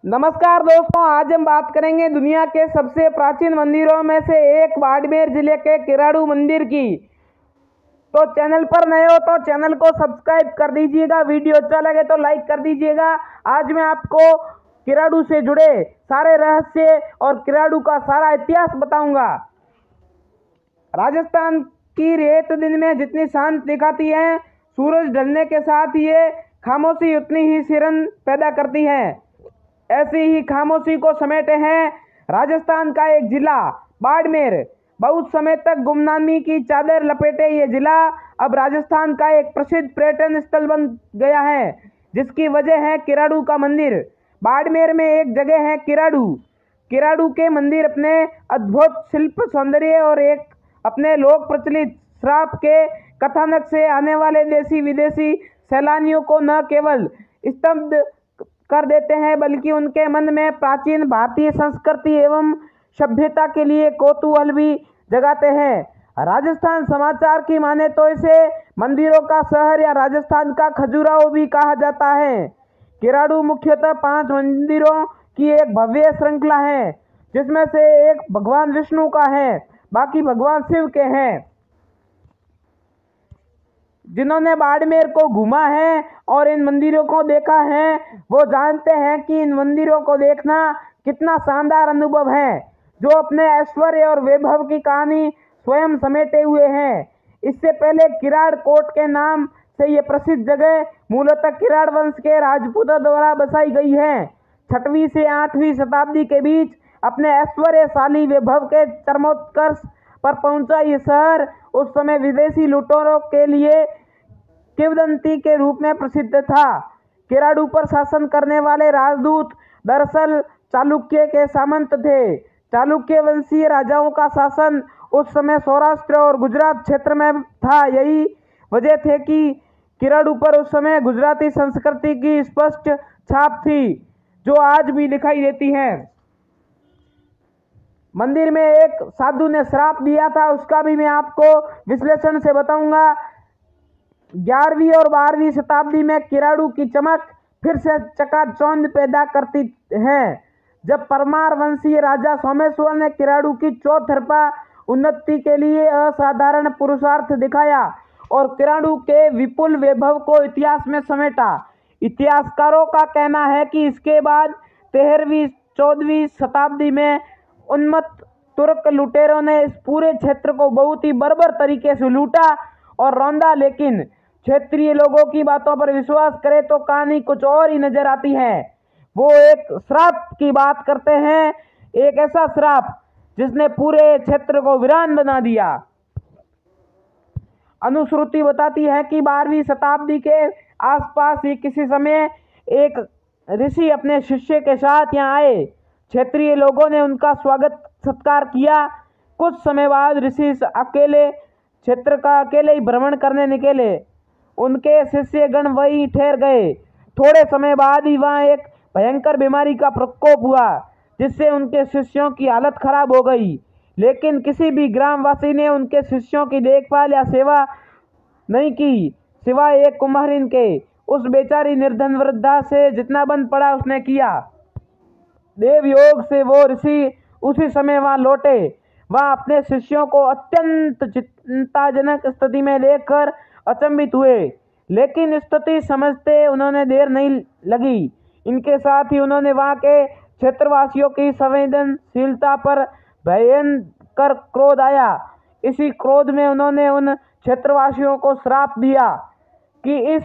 नमस्कार दोस्तों, आज हम बात करेंगे दुनिया के सबसे प्राचीन मंदिरों में से एक बाड़मेर जिले के किराड़ू मंदिर की। तो चैनल पर नए हो तो चैनल को सब्सक्राइब कर दीजिएगा, वीडियो अच्छा लगे तो लाइक कर दीजिएगा। आज मैं आपको किराड़ू से जुड़े सारे रहस्य और किराड़ू का सारा इतिहास बताऊंगा। राजस्थान की रेत दिन में जितनी शांत दिखाती है, सूरज ढलने के साथ ये खामोशी उतनी ही सिरन पैदा करती है। ऐसी ही खामोशी को समेटे हैं राजस्थान का एक जिला बाड़मेर। बहुत समय तक गुमनामी की चादर लपेटे ये जिला अब राजस्थान का एक प्रसिद्ध पर्यटन स्थल बन गया है, जिसकी वजह है किराड़ू का मंदिर। बाड़मेर में एक जगह है किराड़ू। किराड़ू के मंदिर अपने अद्भुत शिल्प सौंदर्य और एक अपने लोक प्रचलित श्राप के कथानक से आने वाले देशी विदेशी सैलानियों को न केवल स्तब्ध कर देते हैं, बल्कि उनके मन में प्राचीन भारतीय संस्कृति एवं सभ्यता के लिए कौतूहल भी जगाते हैं। राजस्थान समाचार की माने तो इसे मंदिरों का शहर या राजस्थान का खजुराहो भी कहा जाता है। किराड़ू मुख्यतः 5 मंदिरों की एक भव्य श्रृंखला है, जिसमें से एक भगवान विष्णु का है, बाकी भगवान शिव के हैं। जिन्होंने बाड़मेर को घूमा है और इन मंदिरों को देखा है, वो जानते हैं कि इन मंदिरों को देखना कितना शानदार अनुभव है, जो अपने ऐश्वर्य और वैभव की कहानी स्वयं समेटे हुए हैं। इससे पहले किराड़ कोट के नाम से ये प्रसिद्ध जगह मूलतः किराड़ वंश के राजपूतों द्वारा बसाई गई है। 6वीं से 8वीं शताब्दी के बीच अपने ऐश्वर्यशाली वैभव के चरमोत्कर्ष पर पहुंचा ये शहर उस समय विदेशी लुटेरों के लिए किंवदंती के रूप में प्रसिद्ध था। किराड़ू पर शासन करने वाले राजदूत दरअसल चालुक्य के सामंत थे। चालुक्य वंशीय राजाओं का शासन उस समय सौराष्ट्र और गुजरात क्षेत्र में था। यही वजह थे कि किराड़ू पर उस समय गुजराती संस्कृति की स्पष्ट छाप थी, जो आज भी दिखाई देती है। मंदिर में एक साधु ने श्राप दिया था, उसका भी मैं आपको विश्लेषण से बताऊंगा। 11वीं और 12वीं शताब्दी में किराड़ू की चमक फिर से चकाचौंध पैदा करती है, जब परमार वंशीय राजा सोमेश्वर ने किराड़ू की चौतरफा उन्नति के लिए असाधारण पुरुषार्थ दिखाया और किराड़ू के विपुल वैभव को इतिहास में समेटा। इतिहासकारों का कहना है कि इसके बाद 13वीं-14वीं शताब्दी में उन्मत्त तुर्क लुटेरों ने इस पूरे क्षेत्र को बहुत ही बर्बर तरीके से लूटा और रौंदा, लेकिन क्षेत्रीय लोगों की बातों पर विश्वास करें तो कहानी कुछ और ही नजर आती है। वो एक श्राप की बात करते हैं, एक ऐसा श्राप जिसने पूरे क्षेत्र को वीरान बना दिया। अनुश्रुति बताती है कि 12वीं शताब्दी के आसपास ही किसी समय एक ऋषि अपने शिष्य के साथ यहाँ आए। क्षेत्रीय लोगों ने उनका स्वागत सत्कार किया। कुछ समय बाद ऋषि अकेले क्षेत्र का अकेले ही भ्रमण करने निकले। उनके शिष्य गण वहीं ठहर गए। थोड़े समय बाद ही वहाँ एक भयंकर बीमारी का प्रकोप हुआ, जिससे उनके शिष्यों की हालत खराब हो गई। लेकिन किसी भी ग्रामवासी ने उनके शिष्यों की देखभाल या सेवा नहीं की, सिवाय एक कुम्हारिन के। उस बेचारी निर्धन वृद्धा से जितना बन पड़ा उसने किया। देव योग से वो ऋषि उसी समय वहां लौटे। वहां अपने शिष्यों को अत्यंत चिंताजनक स्थिति में देखकर अचंभित हुए, लेकिन स्थिति समझते उन्होंने देर नहीं लगी। इनके साथ ही उन्होंने वहां के क्षेत्रवासियों की संवेदनशीलता पर भयंकर क्रोध आया। इसी क्रोध में उन्होंने उन क्षेत्रवासियों को श्राप दिया कि इस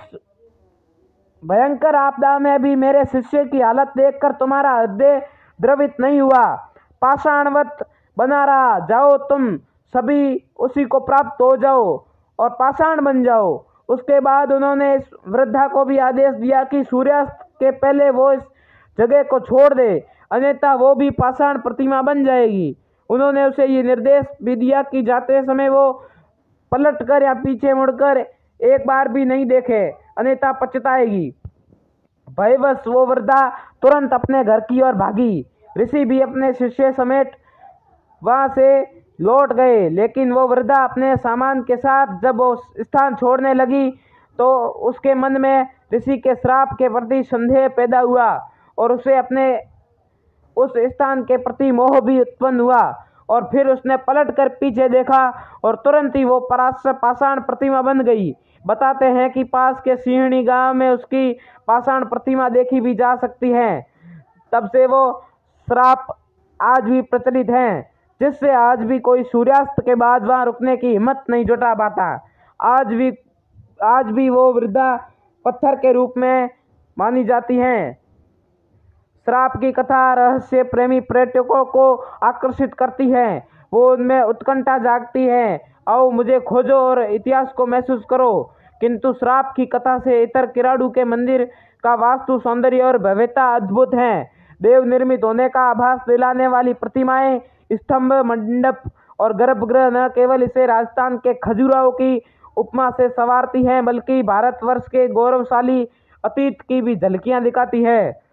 भयंकर आपदा में भी मेरे शिष्य की हालत देखकर तुम्हारा हृदय द्रवित नहीं हुआ, पाषाणवत बना रहा। जाओ, तुम सभी उसी को प्राप्त हो जाओ और पाषाण बन जाओ। उसके बाद उन्होंने इस वृद्धा को भी आदेश दिया कि सूर्यास्त के पहले वो इस जगह को छोड़ दे, अन्यथा वो भी पाषाण प्रतिमा बन जाएगी। उन्होंने उसे ये निर्देश भी दिया कि जाते समय वो पलटकर या पीछे मुड़कर एक बार भी नहीं देखे, अन्यथा पछताएगी। भयवश वो वृद्धा तुरंत अपने घर की ओर भागी। ऋषि भी अपने शिष्य समेत वहां से लौट गए, लेकिन वो वृद्धा अपने सामान के साथ जब वो स्थान छोड़ने लगी तो उसके मन में ऋषि के श्राप के प्रति संदेह पैदा हुआ और उसे अपने उस स्थान के प्रति मोह भी उत्पन्न हुआ। और फिर उसने पलट कर पीछे देखा और तुरंत ही वो पाषाण प्रतिमा बन गई। बताते हैं कि पास के सिंहणी गांव में उसकी पाषाण प्रतिमा देखी भी जा सकती है। तब से वो श्राप आज भी प्रचलित हैं, जिससे आज भी कोई सूर्यास्त के बाद वहां रुकने की हिम्मत नहीं जुटा पाता। आज भी वो वृद्धा पत्थर के रूप में मानी जाती हैं। श्राप की कथा रहस्य प्रेमी पर्यटकों को आकर्षित करती है। वो उनमें उत्कंठा जागती है, आओ मुझे खोजो और इतिहास को महसूस करो। किंतु श्राप की कथा से इतर किराडू के मंदिर का वास्तु सौंदर्य और भव्यता अद्भुत है। देव निर्मित होने का आभास दिलाने वाली प्रतिमाएं, स्तंभ, मंडप और गर्भगृह न केवल इसे राजस्थान के खजुराहो की उपमा से संवारती हैं, बल्कि भारतवर्ष के गौरवशाली अतीत की भी झलकियां दिखाती है।